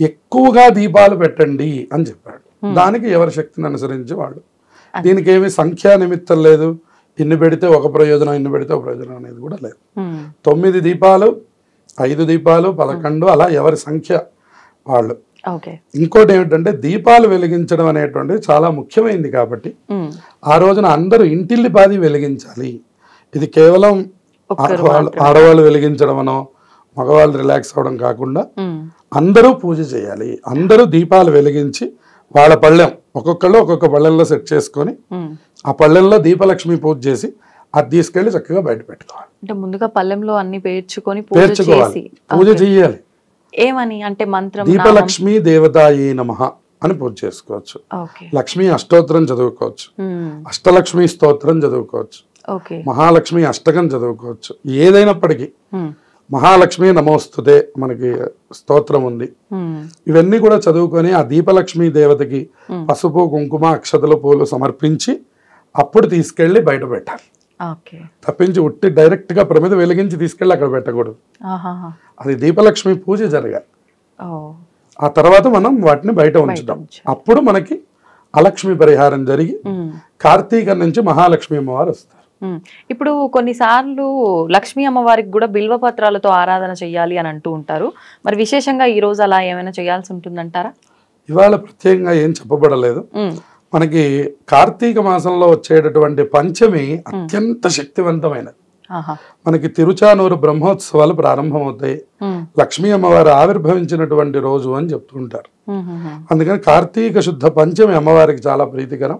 ఎక్కువగా దీపాలు పెట్టండి అని చెప్పాడు. దానికి ఎవరి శక్తిని అనుసరించి వాళ్ళు. దీనికి ఏమి సంఖ్యా నిమిత్తం లేదు, ఇన్ని పెడితే ఒక ప్రయోజనం, ఇన్ని పెడితే ఒక ప్రయోజనం అనేది కూడా లేదు. 9 దీపాలు, 5 దీపాలు, 11 అలా ఎవరి సంఖ్య వాళ్ళు. ఓకే. ఇంకోటి ఏమిటంటే దీపాలు వెలిగించడం అనేటువంటిది చాలా ముఖ్యమైనది కాబట్టి ఆ రోజున అందరూ ఇంటిల్లిపాది వెలిగించాలి. ఇది కేవలం ఆడవాళ్ళు వెలిగించడమనో మగవాళ్ళు రిలాక్స్ అవ్వడం కాకుండా అందరూ పూజ చేయాలి. అందరూ దీపాలు వెలిగించి వాళ్ళ పళ్ళెం ఒక్కొక్కళ్ళు ఒక్కొక్క పళ్ళెంలో సెట్ చేసుకొని ఆ పళ్ళెంలో దీపలక్ష్మి పూజ చేసి అది తీసుకెళ్లి చక్కగా బయట పెట్టుకోవాలి. అంటే ముందుగా పళ్ళెంలో అన్ని పేర్చుకొని పేర్చుకోవాలి, పూజ చేయాలి. ఏమని అంటే మంత్రం దీపలక్ష్మి దేవతాయే నమః అని పూజ చేసుకోవచ్చు. లక్ష్మీ అష్టోత్తరం చదువుకోవచ్చు, అష్టలక్ష్మి స్తోత్రం చదువుకోవచ్చు, మహాలక్ష్మి అష్టకం చదువుకోవచ్చు. ఏదైనప్పటికీ మహాలక్ష్మి నమోస్తుతే మనకి స్తోత్రం ఉంది. ఇవన్నీ కూడా చదువుకొని ఆ దీపలక్ష్మి దేవతకి పసుపు కుంకుమ అక్షతలు పూలు సమర్పించి అప్పుడు తీసుకెళ్లి బయట పెట్టాలి. తప్పించి ఉట్టి డైరెక్ట్ గా ప్రమిద వెలిగించి తీసుకెళ్లి అక్కడ పెట్టకూడదు. అది దీపలక్ష్మి పూజ జరగాలి. ఆ తర్వాత మనం వాటిని బయట ఉంచుతాం. అప్పుడు మనకి అలక్ష్మి పరిహారం జరిగి కార్తీక నుంచి మహాలక్ష్మి అమ్మవారు వస్తారు. ఇప్పుడు కొన్నిసార్లు లక్ష్మీ అమ్మవారికి కూడా బిల్వ పత్రాలతో ఆరాధన చెయ్యాలి అని అంటూ ఉంటారు. మరి విశేషంగా ఈ రోజు అలా ఏమైనా చేయాల్సి ఉంటుందంటారా? ఇవాళ ప్రత్యేకంగా ఏం చెప్పబడలేదు. మనకి కార్తీక మాసంలో వచ్చేటటువంటి పంచమి అత్యంత శక్తివంతమైనది. మనకి తిరుచానూరు బ్రహ్మోత్సవాలు ప్రారంభమవుతాయి. లక్ష్మీ అమ్మవారు ఆవిర్భవించినటువంటి రోజు అని చెప్తుంటారు. అందుకని కార్తీక శుద్ధ పంచమి అమ్మవారికి చాలా ప్రీతికరం.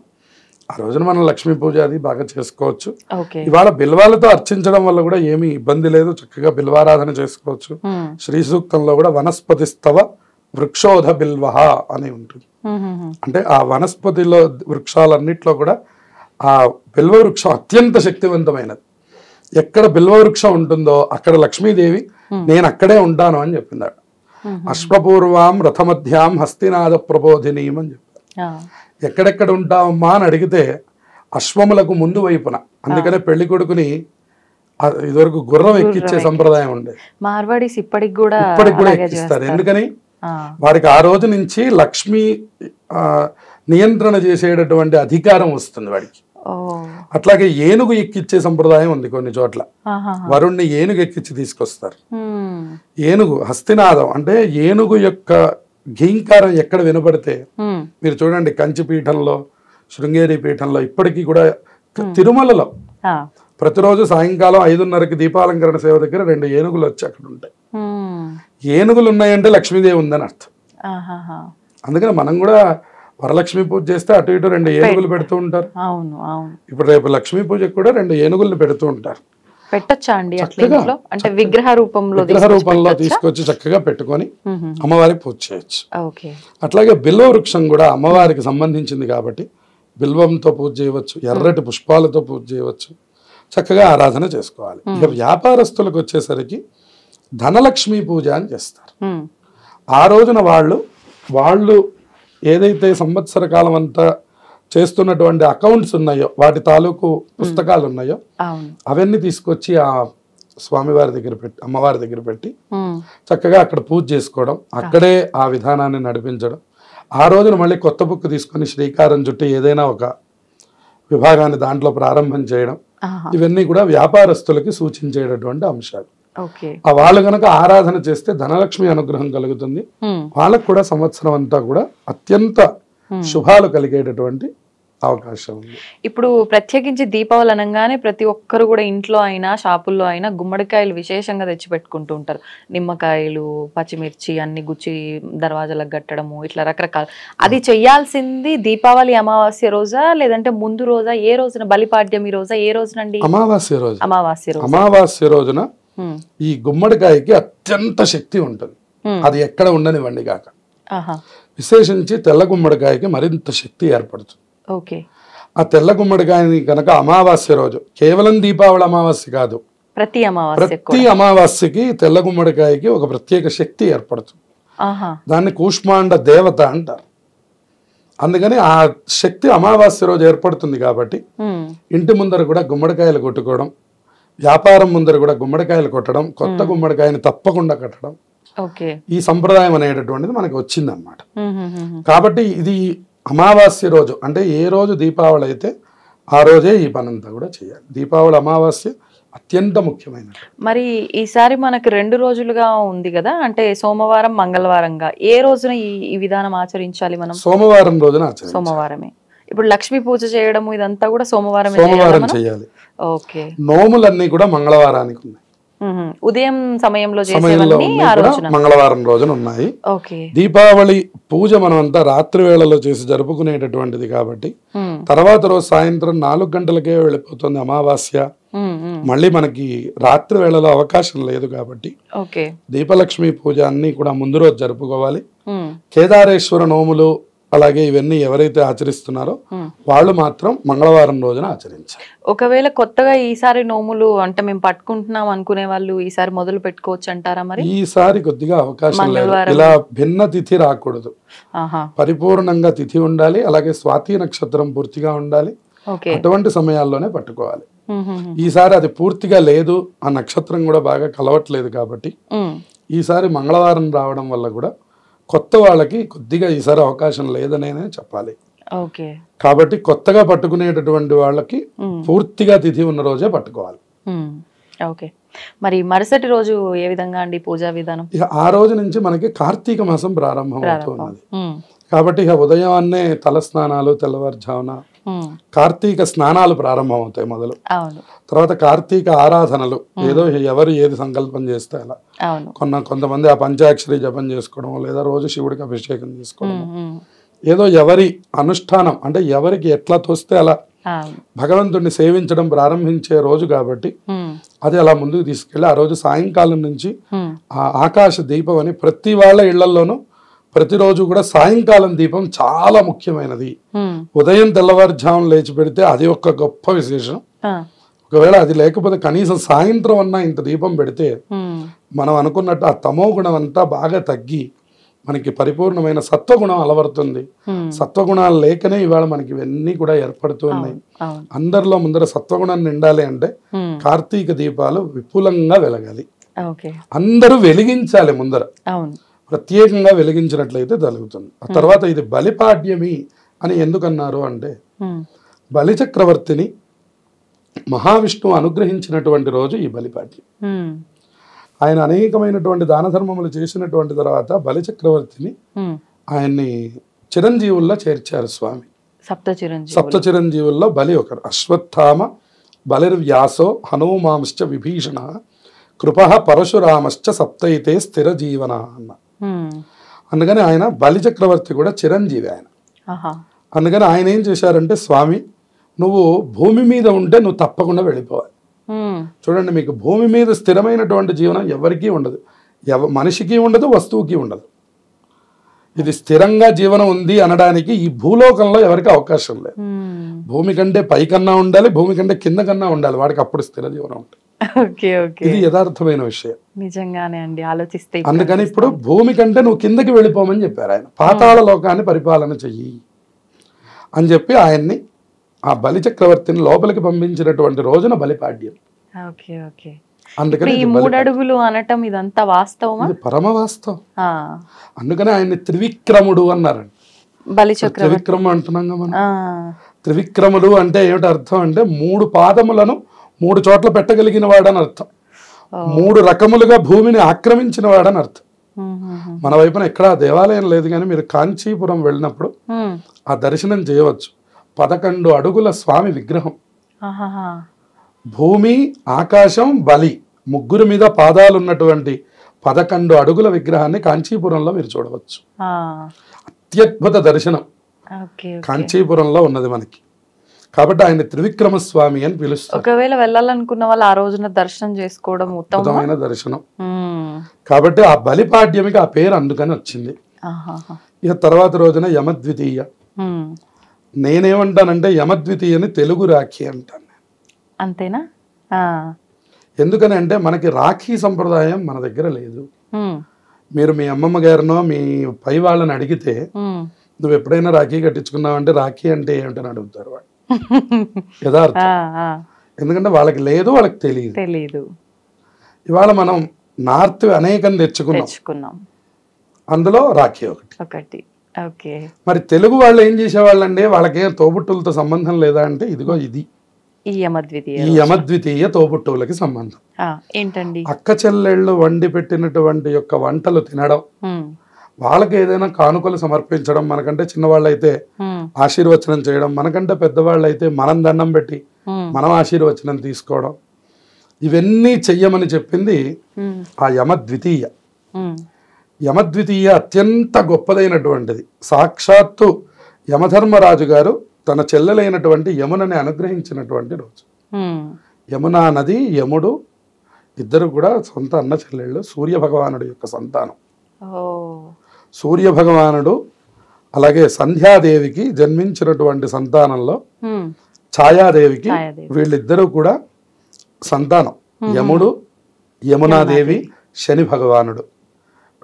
ఆ రోజున మనం లక్ష్మీ పూజ అది బాగా చేసుకోవచ్చు. ఇవాళ బిల్వాలతో అర్చించడం వల్ల కూడా ఏమీ ఇబ్బంది లేదు. చక్కగా బిల్వారాధన చేసుకోవచ్చు. శ్రీ సూక్తంలో కూడా వనస్పతిస్తవ వృక్షోధ బిల్వహ అని ఉంటుంది. అంటే ఆ వనస్పతిలో వృక్షాలన్నిట్లో కూడా ఆ బిల్వ వృక్షం అత్యంత శక్తివంతమైనది. ఎక్కడ బిల్వ వృక్షం ఉంటుందో అక్కడ లక్ష్మీదేవి నేను అక్కడే ఉంటాను అని చెప్పిందాడు. అశ్వపూర్వాం రథమధ్యాం హస్తినాద ప్రబోధినీయం అని చెప్పారు. ఎక్కడెక్కడ ఉంటావమ్మా అని అడిగితే అశ్వములకు ముందు వైపున. అందుకనే పెళ్లి కొడుకుని ఇదివరకు గుర్రం ఎక్కిచ్చే సంప్రదాయం ఉండేది. మార్వాడీస్ ఇప్పటికి కూడా ఎక్కిస్తారు. ఎందుకని వారికి ఆ రోజు నుంచి లక్ష్మి నియంత్రణ చేసేటటువంటి అధికారం వస్తుంది వాడికి. అట్లాగే ఏనుగు ఎక్కిచ్చే సంప్రదాయం ఉంది కొన్ని చోట్ల. వరుణ్ణి ఏనుగు ఎక్కించి తీసుకొస్తారు. ఏనుగు హస్తినాదం అంటే ఏనుగు యొక్క ఘీంకారం ఎక్కడ వినపడితే మీరు చూడండి, కంచి పీఠంలో శృంగేరి పీఠంలో ఇప్పటికీ కూడా తిరుమలలో ప్రతిరోజు సాయంకాలం 5:30కి దీపాలంకరణ సేవ దగ్గర 2 ఏనుగులు వచ్చి అక్కడ ఉంటాయి. ఏనుగులు ఉన్నాయంటే లక్ష్మీదేవి ఉందని అర్థం. అందుకని మనం కూడా వరలక్ష్మి పూజ చేస్తే అటు ఇటు 2 ఏనుగులు పెడుతూ ఉంటారు. ఇప్పుడు రేపు లక్ష్మీ పూజకు కూడా 2 ఏనుగులను పెడుతూ ఉంటారు. విగ్రహ రూపంలో తీసుకొచ్చి చక్కగా పెట్టుకొని అమ్మవారికి పూజ చేయొచ్చు. అట్లాగే బిల్వ వృక్షం కూడా అమ్మవారికి సంబంధించింది కాబట్టి బిల్వంతో పూజ చేయవచ్చు, ఎర్రటి పుష్పాలతో పూజ చేయవచ్చు, చక్కగా ఆరాధన చేసుకోవాలి. ఇక వ్యాపారస్తులకు వచ్చేసరికి ధనలక్ష్మి పూజ అని చేస్తారు. ఆ రోజున వాళ్ళు ఏదైతే సంవత్సర కాలం అంతా చేస్తున్నటువంటి అకౌంట్స్ ఉన్నాయో వాటి తాలూకు పుస్తకాలు ఉన్నాయో అవన్నీ తీసుకొచ్చి ఆ స్వామివారి దగ్గర పెట్టి అమ్మవారి దగ్గర పెట్టి చక్కగా అక్కడ పూజ చేసుకోవడం, అక్కడే ఆ విధానాన్ని నడిపించడం. ఆ రోజున మళ్ళీ కొత్త బుక్ తీసుకొని శ్రీకారం చుట్టి ఏదైనా ఒక విభాగాన్ని దాంట్లో ప్రారంభం చేయడం, ఇవన్నీ కూడా వ్యాపారస్తులకి సూచించేటటువంటి అంశాలు. వాళ్ళు కనుక ఆరాధన చేస్తే ధనలక్ష్మి అనుగ్రహం కలుగుతుంది. వాళ్ళకు కూడా సంవత్సరం అంతా కూడా అత్యంత శుభాలు కలిగేటటువంటి అవకాశం ఉంది. ఇప్పుడు ప్రత్యేకించి దీపావళి అనగానే ప్రతి ఒక్కరు కూడా ఇంట్లో అయినా షాపుల్లో అయినా గుమ్మడికాయలు విశేషంగా తెచ్చి పెట్టుకుంటూ ఉంటారు. నిమ్మకాయలు, పచ్చిమిర్చి అన్ని గుచ్చి దర్వాజాలకు కట్టడము, ఇట్లా రకరకాల. అది చెయ్యాల్సింది దీపావళి అమావాస్య రోజా లేదంటే ముందు రోజా? ఏ రోజున? బలిపాడ్యం ఈ రోజా? ఏ రోజునండి? అమావాస్య రోజు. అమావాస్య రోజున ఈ గుమ్మడికాయకి అత్యంత శక్తి ఉంటుంది. అది ఎక్కడ ఉండనివ్వండి కాక. విశేషించి తెల్ల గుమ్మడికాయకి మరింత శక్తి ఏర్పడుతుంది. ఆ తెల్ల గుమ్మడికాయని కనుక అమావాస్య రోజు, కేవలం దీపావళి అమావాస్య కాదు, ప్రతి అమావాస్యకి తెల్ల గుమ్మడికాయకి ఒక ప్రత్యేక శక్తి ఏర్పడుతుంది. దాన్ని కూష్మాండ దేవత అంటారు. అందుకని ఆ శక్తి అమావాస్య రోజు ఏర్పడుతుంది కాబట్టి ఇంటి ముందర కూడా గుమ్మడికాయలు కొట్టుకోవడం, వ్యాపారం ముందర కూడా గుమ్మడికాయలు కొట్టడం, కొత్త గుమ్మడికాయని తప్పకుండా కట్టడం, ఈ సంప్రదాయం అనేటటువంటిది మనకి వచ్చిందన్నమాట. కాబట్టి ఇది అమావాస్య రోజు, అంటే ఏ రోజు దీపావళి అయితే ఆ రోజే ఈ పనంతా కూడా చేయాలి. దీపావళి అమావాస్య అత్యంత ముఖ్యమైనది. మరి ఈసారి మనకు 2 రోజులుగా ఉంది కదా, అంటే సోమవారం మంగళవారంగా, ఏ రోజున ఈ విధానం ఆచరించాలి మనం? సోమవారం రోజున ఆచరించాలి. సోమవారమే. ఇప్పుడు లక్ష్మీ పూజ చేయడము ఇదంతా కూడా సోమవారం చేయాలి. ఓకే. నోములన్నీ కూడా మంగళవారానికి ఉన్నాయి. ఉదయం సమయంలో మంగళవారం రోజున ఉన్నాయి. దీపావళి పూజ మనం అంతా రాత్రి వేళలో చేసి జరుపుకునేటటువంటిది కాబట్టి తర్వాత రోజు సాయంత్రం 4 గంటలకే వెళ్ళిపోతుంది అమావాస్య. మళ్ళీ మనకి రాత్రి వేళలో అవకాశం లేదు కాబట్టి దీపలక్ష్మి పూజ అన్ని కూడా ముందు రోజు జరుపుకోవాలి. కేదారేశ్వర నోములు అలాగే ఇవన్నీ ఎవరైతే ఆచరిస్తున్నారో వాళ్ళు మాత్రం మంగళవారం రోజున ఆచరించాలి. ఒకవేళ కొత్తగా ఈసారి నోములు అంటే మేము పట్టుకుంటున్నాం అనుకునే వాళ్ళు ఈసారి మొదలు పెట్టుకోవచ్చు అంటారా? మరి ఈసారి కొద్దిగా అవకాశం లేదు. ఇలా భిన్న తిథి రాకూడదు, పరిపూర్ణంగా తిథి ఉండాలి. అలాగే స్వాతి నక్షత్రం పూర్తిగా ఉండాలి. అటువంటి సమయాల్లోనే పట్టుకోవాలి. ఈసారి అది పూర్తిగా లేదు, ఆ నక్షత్రం కూడా బాగా కలవట్లేదు కాబట్టి ఈసారి మంగళవారం రావడం వల్ల కూడా కొత్త వాళ్ళకి కొద్దిగా ఈసారి అవకాశం లేదనే చెప్పాలి. కాబట్టి కొత్తగా పట్టుకునేటటువంటి వాళ్ళకి పూర్తిగా తిథి ఉన్న రోజే పట్టుకోవాలి. ఓకే. మరి మరుసటి రోజు ఏ విధంగా అండి పూజా విధానం? ఇక ఆ రోజు నుంచి మనకి కార్తీక మాసం ప్రారంభం అవుతున్నది కాబట్టి ఇక ఉదయాన్నే తల స్నానాలు, తెల్లవారుజామున కార్తీక స్నానాలు ప్రారంభం అవుతాయి మొదలు. తర్వాత కార్తీక ఆరాధనలు, ఏదో ఎవరు ఏది సంకల్పం చేస్తే అలా. కొంతమంది ఆ పంచాక్షరి జపం చేసుకోవడం, లేదా రోజు శివుడికి అభిషేకం చేసుకోవడం, ఏదో ఎవరి అనుష్ఠానం అంటే ఎవరికి ఎట్లా తోస్తే అలా భగవంతుడిని సేవించడం ప్రారంభించే రోజు కాబట్టి అది అలా ముందుకు తీసుకెళ్ళి ఆ రోజు సాయంకాలం నుంచి ఆ ఆకాశ దీపం అని ప్రతి వాళ్ళ ఇళ్లలోనూ ప్రతిరోజు కూడా సాయంకాలం దీపం చాలా ముఖ్యమైనది. ఉదయం తెల్లవారుజామున లేచి పెడితే అది ఒక గొప్ప విశేషం. ఒకవేళ అది లేకపోతే కనీసం సాయంత్రం అన్నా ఇంత దీపం పెడితే మనం అనుకున్నట్టు ఆ తమో గుణం అంతా బాగా తగ్గి మనకి పరిపూర్ణమైన సత్వగుణం అలవడుతుంది. సత్వగుణాలు లేకనే ఇవాళ మనకి ఇవన్నీ కూడా ఏర్పడుతూ ఉన్నాయి. అందరిలో ముందర సత్వగుణం నిండాలి అంటే కార్తీక దీపాలు విపులంగా వెలగాలి, అందరూ వెలిగించాలి. ముందర ప్రత్యేకంగా వెలిగించినట్లయితే జరుగుతుంది. ఆ తర్వాత ఇది బలిపాడ్యమి అని ఎందుకన్నారు అంటే బలిచక్రవర్తిని మహావిష్ణువు అనుగ్రహించినటువంటి రోజు ఈ బలిపాడ్యం. ఆయన అనేకమైనటువంటి దాన ధర్మములు చేసినటువంటి తర్వాత బలిచక్రవర్తిని ఆయన్ని చిరంజీవుల్లో చేర్చారు స్వామి. సప్త చిరంజీవుల్లో బలి ఒకరు. అశ్వత్థామ, బలిర్వ్యాసో, హనుమాంశ్చ విభీషణ, కృప పరశురామశ్చ సప్తైతే స్థిర జీవన అన్న. అందుకని ఆయన బలిచక్రవర్తి కూడా చిరంజీవి ఆయన. అందుకని ఆయన ఏం చేశారంటే, స్వామి నువ్వు భూమి మీద ఉంటే నువ్వు తప్పకుండా వెళ్ళిపోవాలి. చూడండి, మీకు భూమి మీద స్థిరమైనటువంటి జీవనం ఎవరికీ ఉండదు, మనిషికి ఉండదు, వస్తువుకి ఉండదు. ఇది స్థిరంగా జీవనం ఉంది అనడానికి ఈ భూలోకంలో ఎవరికి అవకాశం లేదు. భూమి కంటే పైకన్నా ఉండాలి, భూమి కంటే కింద కన్నా ఉండాలి, వాడికి అప్పుడు స్థిర జీవనం ఉంటుంది. ఇది యథార్థమైన విషయం. నిజంగానే అండి, ఆలోచిస్తే. అందుకని ఇప్పుడు భూమి కంటే నువ్వు కిందకి వెళ్ళిపోమని చెప్పారు ఆయన. పాతాళ లోకాన్ని పరిపాలన చెయ్యి అని చెప్పి ఆయన్ని ఆ బలి చక్రవర్తిని లోపలికి పంపించినటువంటి రోజున బలిపాడ్యం. అందుకని 3 అడుగులు అనటం ఇదంతా వాస్తవమా? ఇది పరమ వాస్తవం. అందుకని ఆయన్ని త్రివిక్రముడు అన్నారండి. త్రివిక్రమ అంటున్నాం మనం. త్రివిక్రముడు అంటే ఏమిటి అర్థం అంటే 3 పాదములను 3 చోట్ల పెట్టగలిగిన వాడని అర్థం. 3 రకములుగా భూమిని ఆక్రమించిన వాడని అర్థం. మన వైపున ఎక్కడ దేవాలయం లేదు, కానీ మీరు కాంచీపురం వెళ్ళినప్పుడు ఆ దర్శనం చేయవచ్చు. 11 అడుగుల స్వామి విగ్రహం. భూమి, ఆకాశం, బలి ముగ్గురు మీద పాదాలు ఉన్నటువంటి 11 అడుగుల విగ్రహాన్ని కాంచీపురంలో మీరు చూడవచ్చు. అత్యద్భుత దర్శనం కాంచీపురంలో ఉన్నది మనకి. కాబట్టి ఆయన త్రివిక్రమ స్వామి అని పిలుస్తారు. ఒకవేళ వెళ్ళాలనుకున్న వాళ్ళు ఆ రోజున దర్శనం చేసుకోవడం ఉత్తమమైన దర్శనం. కాబట్టి ఆ బలిపాడ్యమికి ఆ పేరు అందుకని వచ్చింది. ఇక తర్వాత రోజున యమద్వితీయ. నేనేమంటానంటే యమద్వితీయని తెలుగు రాఖీ అంటాను. అంతేనా? ఎందుకని అంటే మనకి రాఖీ సంప్రదాయం మన దగ్గర లేదు. మీరు మీ అమ్మమ్మ గారినో మీ పై వాళ్ళని అడిగితే నువ్వు ఎప్పుడైనా రాఖీ కట్టించుకున్నావు అంటే రాఖీ అంటే ఏమిటని అడుగుతారు వాళ్ళు. యథార్థం. ఎందుకంటే వాళ్ళకి లేదు, వాళ్ళకి తెలియదు. ఇవాళ మనం నార్త్ అనేకం తెచ్చుకున్నాం, అందులో రాఖీ ఒకటి. మరి తెలుగు వాళ్ళు ఏం చేసేవాళ్ళండి, వాళ్ళకేం తోబుట్టులతో సంబంధం లేదా అంటే ఇదిగో ఇది ఈ యమద్వితీయ ఈ యమద్వితీయ తోబుట్టువులకి సంబంధం. ఏంటండి? అక్క చెల్లెళ్ళు వండి పెట్టినటువంటి యొక్క వంటలు తినడం, వాళ్ళకి ఏదైనా కానుకలు సమర్పించడం, మనకంటే చిన్నవాళ్ళు అయితే ఆశీర్వచనం చేయడం, మనకంటే పెద్దవాళ్ళు అయితే మనం దండం పెట్టి మనం ఆశీర్వచనం తీసుకోవడం, ఇవన్నీ చెయ్యమని చెప్పింది ఆ యమద్వితీయ. యమద్వితీయ అత్యంత గొప్పదైనటువంటిది. సాక్షాత్తు యమధర్మరాజు గారు తన చెల్లెలైనటువంటి యమునని అనుగ్రహించినటువంటి రోజు. యమునా నది, యముడు ఇద్దరు కూడా సొంత అన్న చెల్లెళ్ళు, సూర్య భగవానుడి యొక్క సంతానం. సూర్య భగవానుడు అలాగే సంధ్యాదేవికి జన్మించినటువంటి సంతానంలో ఛాయాదేవికి వీళ్ళిద్దరూ కూడా సంతానం. యముడు, యమునాదేవి, శని భగవానుడు,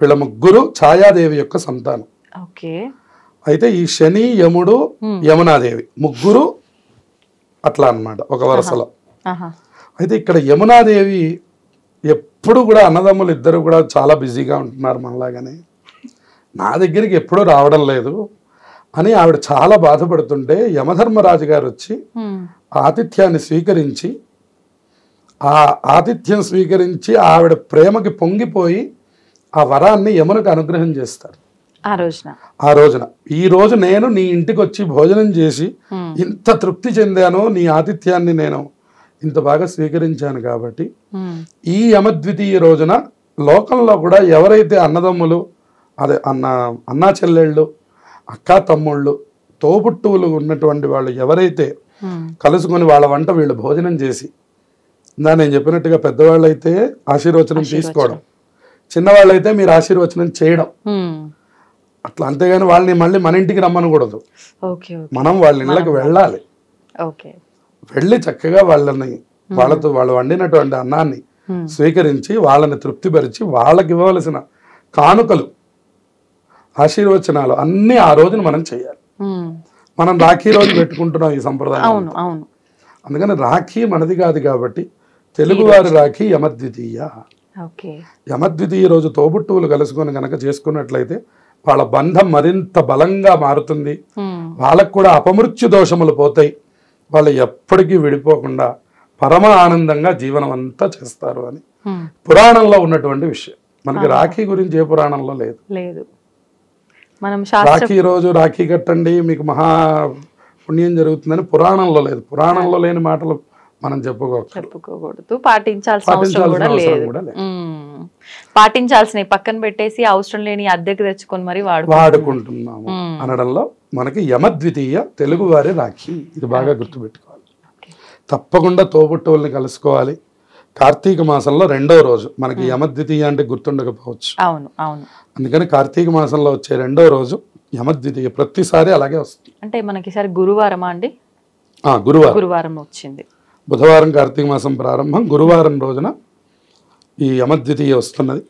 వీళ్ళ ముగ్గురు ఛాయాదేవి యొక్క సంతానం. అయితే ఈ శని, యముడు, యమునాదేవి ముగ్గురు అట్లా అన్నమాట ఒక వరుసలో. అయితే ఇక్కడ యమునాదేవి ఎప్పుడు కూడా అన్నదమ్ములు ఇద్దరు కూడా చాలా బిజీగా ఉంటున్నారు మనలాగానే, నా దగ్గరికి ఎప్పుడూ రావడం లేదు అని ఆవిడ చాలా బాధపడుతుంటే యమధర్మరాజు గారు వచ్చి ఆతిథ్యాన్ని స్వీకరించి, ఆ ఆతిథ్యం స్వీకరించి ఆవిడ ప్రేమకి పొంగిపోయి ఆ వరాన్ని యమునకు అనుగ్రహం చేస్తారు ఆ రోజున. ఈ రోజు నేను నీ ఇంటికి వచ్చి భోజనం చేసి ఇంత తృప్తి చెందాను, నీ ఆతిథ్యాన్ని నేను ఇంత బాగా స్వీకరించాను కాబట్టి ఈ యమద్వితీయ రోజున లోకంలో కూడా ఎవరైతే అన్నదమ్ములు, అదే అన్నా చెల్లెళ్ళు, అక్కా తమ్ముళ్ళు, తోబుట్టువులు ఉన్నటువంటి వాళ్ళు ఎవరైతే కలుసుకొని వాళ్ళ వంట వీళ్ళు భోజనం చేసి, నేను చెప్పినట్టుగా పెద్దవాళ్ళు అయితే ఆశీర్వచనం తీసుకోవడం, చిన్నవాళ్ళైతే మీరు ఆశీర్వచనం చేయడం, అట్లా. అంతేగాని వాళ్ళని మళ్ళీ మన ఇంటికి రమ్మనకూడదు, మనం వాళ్ళ ఇళ్ళకి వెళ్ళాలి. వెళ్ళి చక్కగా వాళ్ళని వాళ్ళతో వాళ్ళు వండినటువంటి అన్నాన్ని స్వీకరించి వాళ్ళని తృప్తిపరిచి వాళ్ళకి ఇవ్వవలసిన కానుకలు, ఆశీర్వచనాలు అన్ని ఆ రోజున మనం చేయాలి. మనం రాఖీ రోజు పెట్టుకుంటున్నాం ఈ సంప్రదాయం. అందుకని రాఖీ మనది కాదు కాబట్టి తెలుగువారి రాఖీ యమద్వితీయ. యమద్వితీయ రోజు తోబుట్టువులు కలుసుకొని కనుక చేసుకున్నట్లయితే వాళ్ళ బంధం మరింత బలంగా మారుతుంది, వాళ్ళకు కూడా అపమృత్యు దోషములు పోతాయి, వాళ్ళు ఎప్పటికీ విడిపోకుండా పరమ ఆనందంగా జీవనం అంతా చేస్తారు అని పురాణంలో ఉన్నటువంటి విషయం. మనకి రాఖీ గురించి ఏ పురాణంలో లేదు. రాఖీ రోజు రాఖీ కట్టండి మీకు మహా పుణ్యం జరుగుతుందని పురాణంలో లేదు. పురాణంలో లేని మాటలు మనం చెప్పుకోకూడదు, పాటించాల్సిన అవసరం కూడా లేదు. పాటించాల్సిన పక్కన పెట్టేసి అవసరం లేని అద్దెకు తెచ్చుకొని మరి వాడుకుంటున్నాము అనడంలో మనకి యమద్వితీయ తెలుగువారి రాఖీ. ఇది బాగా గుర్తుపెట్టుకోవాలి. తప్పకుండా తోబుట్టువుల్ని కలుసుకోవాలి. కార్తీక మాసంలో 2వ రోజు మనకి యమద్వితీయ అంటే గుర్తుండకపోవచ్చు, అందుకని కార్తీక మాసంలో వచ్చే 2వ రోజు యమద్వితీయ. ప్రతిసారి అలాగే వస్తుంది. అంటే మనకి ఈసారి గురువారమా అండి? గురువారం వచ్చింది. బుధవారం కార్తీక మాసం ప్రారంభం, గురువారం రోజున ఈ యమద్వితీయ వస్తున్నది.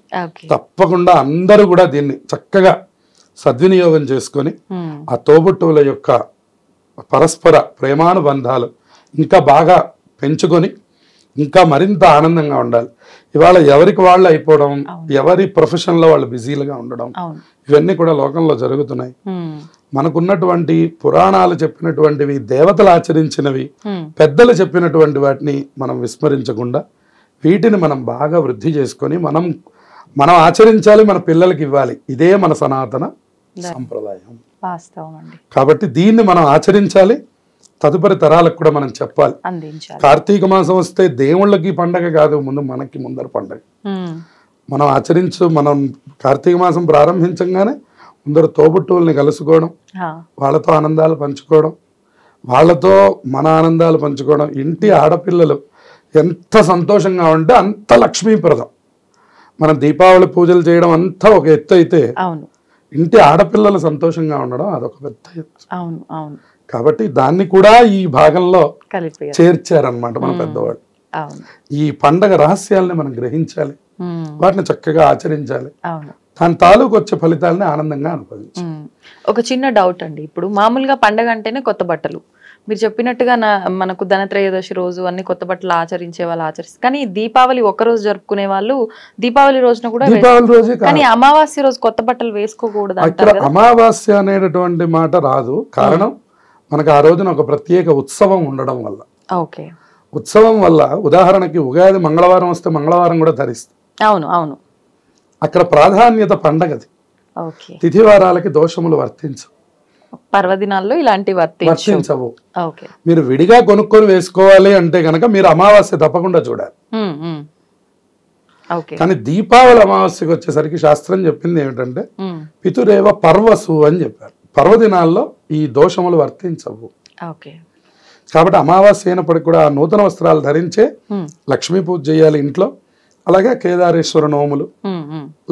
తప్పకుండా అందరూ కూడా దీన్ని చక్కగా సద్వినియోగం చేసుకొని ఆ తోబుట్టువుల యొక్క పరస్పర ప్రేమానుబంధాలు ఇంకా బాగా పెంచుకొని ఇంకా మరింత ఆనందంగా ఉండాలి. ఇవాళ ఎవరికి వాళ్ళు అయిపోవడం, ఎవరి ప్రొఫెషన్లో వాళ్ళు బిజీలుగా ఉండడం, ఇవన్నీ కూడా లోకంలో జరుగుతున్నాయి. మనకున్నటువంటి పురాణాలు చెప్పినటువంటివి, దేవతలు ఆచరించినవి, పెద్దలు చెప్పినటువంటి వాటిని మనం విస్మరించకుండా వీటిని మనం బాగా వృద్ధి చేసుకొని మనం ఆచరించాలి, మన పిల్లలకి ఇవ్వాలి. ఇదే మన సనాతన సంప్రదాయం. కాబట్టి దీన్ని మనం ఆచరించాలి, తదుపరి తరాలకు కూడా మనం చెప్పాలి. కార్తీక మాసం వస్తే దేవుళ్ళకి పండగ కాదు, మనకి ముందర పండగ. మనం కార్తీక మాసం ప్రారంభించగానే ముందర తోబుట్టువుల్ని కలుసుకోవడం, వాళ్ళతో ఆనందాలు పంచుకోవడం, వాళ్ళతో మన ఆనందాలు పంచుకోవడం. ఇంటి ఆడపిల్లలు ఎంత సంతోషంగా ఉంటే అంత లక్ష్మీప్రదం. మనం దీపావళి పూజలు చేయడం అంతా ఒక ఎత్తు అయితే ఇంటి ఆడపిల్లలు సంతోషంగా ఉండడం అదొక పెద్ద ఎత్తు. కాబట్టి దాన్ని కూడా ఈ భాగంలో చేర్చారనమాట మన పెద్దవాళ్ళు. ఈ పండగ రహస్యాలని మనం గ్రహించాలి, వాటిని చక్కగా ఆచరించాలి, దాని తాలూకు వచ్చే ఫలితాలని ఆనందంగా అనుభవించాలి. ఒక చిన్న డౌట్ అండి, ఇప్పుడు మామూలుగా పండగ అంటేనే కొత్త బట్టలు, మీరు చెప్పినట్టుగా మనకు ధనత్రయోదశి రోజు అన్ని కొత్త బట్టలు ఆచరించే వాళ్ళు ఆచరిస్తారు, కానీ దీపావళి ఒక రోజు జరుపుకునే వాళ్ళు దీపావళి రోజున కూడా, కానీ అమావాస్య రోజు కొత్త బట్టలు వేసుకోకూడదు. అమావాస్య అనేటటువంటి మాట రాదు, కారణం మనకు ఆ రోజున ఒక ప్రత్యేక ఉత్సవం ఉండడం వల్ల. ఉత్సవం వల్ల ఉదాహరణకి ఉగాది మంగళవారం వస్తే మంగళవారం కూడా ధరిస్తాం. అవును అవును. అక్కడ ప్రాధాన్యత పండగది. ఓకే. తిథివారాలకి దోషములు వర్తించవు, పర్వదినాల్లో ఇలాంటి వర్తించవు. ఓకే. మీరు విడిగా కొనుక్కొని వేసుకోవాలి అంటే కనుక మీరు అమావాస్య తప్పకుండా చూడాలి. ఓకే. కానీ దీపావళి అమావాస్యకి వచ్చేసరికి శాస్త్రం చెప్పింది ఏమిటంటే పితురేవ పర్వసు అని చెప్పారు. పర్వదినాల్లో ఈ దోషములు వర్తించవు. ఓకే. కాబట్టి అమావాస్య అయినప్పటికీ కూడా నూతన వస్త్రాలు ధరించే లక్ష్మీ పూజ చేయాలి ఇంట్లో. అలాగే కేదారేశ్వర నోములు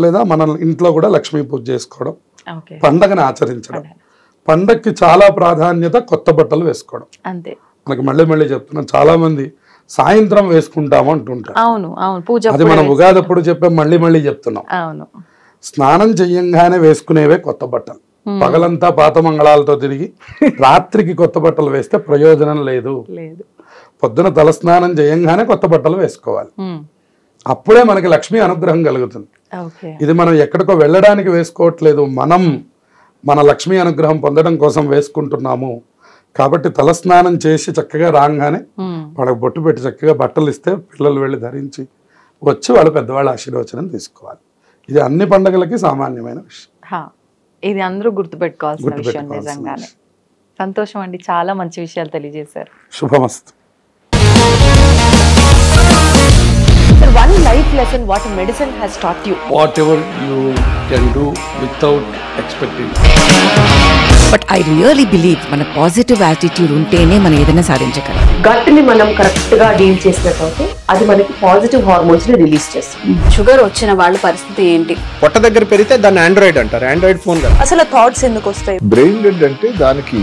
లేదా మన ఇంట్లో కూడా లక్ష్మీ పూజ చేసుకోవడం, పండగని ఆచరించడం. పండగకి చాలా ప్రాధాన్యత కొత్త బట్టలు వేసుకోవడం. అంతే. మనకి మళ్ళీ మళ్ళీ చెప్తున్నాం, చాలా మంది సాయంత్రం వేసుకుంటాము అంటుంటారు. అవును అవును. పూజ అది మనం ఉగాదప్పుడు చెప్పే మళ్ళీ మళ్ళీ చెప్తున్నాం. అవును. స్నానం చెయ్యంగానే వేసుకునేవే కొత్త బట్టలు. పగలంతా పాత మంగళాలతో తిరిగి రాత్రికి కొత్త బట్టలు వేస్తే ప్రయోజనం లేదు. పొద్దున తలస్నానం చేయంగానే కొత్త బట్టలు వేసుకోవాలి. అప్పుడే మనకి లక్ష్మీ అనుగ్రహం కలుగుతుంది. ఇది మనం ఎక్కడికో వెళ్ళడానికి వేసుకోవట్లేదు, మనం మన లక్ష్మీ అనుగ్రహం పొందడం కోసం వేసుకుంటున్నాము. కాబట్టి తలస్నానం చేసి చక్కగా రాగానే వాళ్ళకి బొట్టు పెట్టి చక్కగా బట్టలు ఇస్తే పిల్లలు వెళ్ళి ధరించి వచ్చి వాళ్ళు పెద్దవాళ్ళ ఆశీర్వచనం తీసుకోవాలి. ఇది అన్ని పండుగలకి సామాన్యమైన విషయం. ఇది అందరూ గుర్తుపెట్టుకోవాల్సిన విషయం. నిజంగానే సంతోషం అండి, చాలా మంచి విషయాలు తెలియజేశారు. శుభమస్తు. One life lesson what medicine has taught you. Whatever you can do without expecting. But I really believe మన పాజిటివ్ యాటిట్యూడ్ ఉంటేనే మనం ఏదైనా సాధించగలం. గట్ ని మనం కరెక్ట్ గా డీల్ చేసినట్లయితే అది మనకి పాజిటివ్ హార్మోన్స్ ని రిలీజ్ చేస్తుంది. షుగర్ వచ్చిన వాళ్ళ పరిస్థితి ఏంటి? పొట్ట దగ్గర పెరిగితే దాన్ని ఆండ్రాయిడ్ అంటారు, ఆండ్రాయిడ్ ఫోన్ కాదు. అసలు థాట్స్ ఎందుకు వస్తాయి? బ్రెయిన్ డెడ్ అంటే దానికి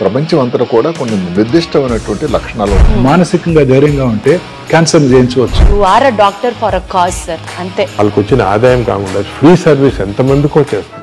ప్రపంచం అంతా కూడా కొన్ని నిర్దిష్టమైనటువంటి లక్షణాలు. మానసికంగా ధైర్యంగా ఉంటే క్యాన్సర్ జయించవచ్చు. You are a doctor for a cause sir, అంతే. వాళ్ళకి వచ్చిన ఆదాయం కాకుండా ఫ్రీ సర్వీస్ ఎంతమందికో చేస్తారు.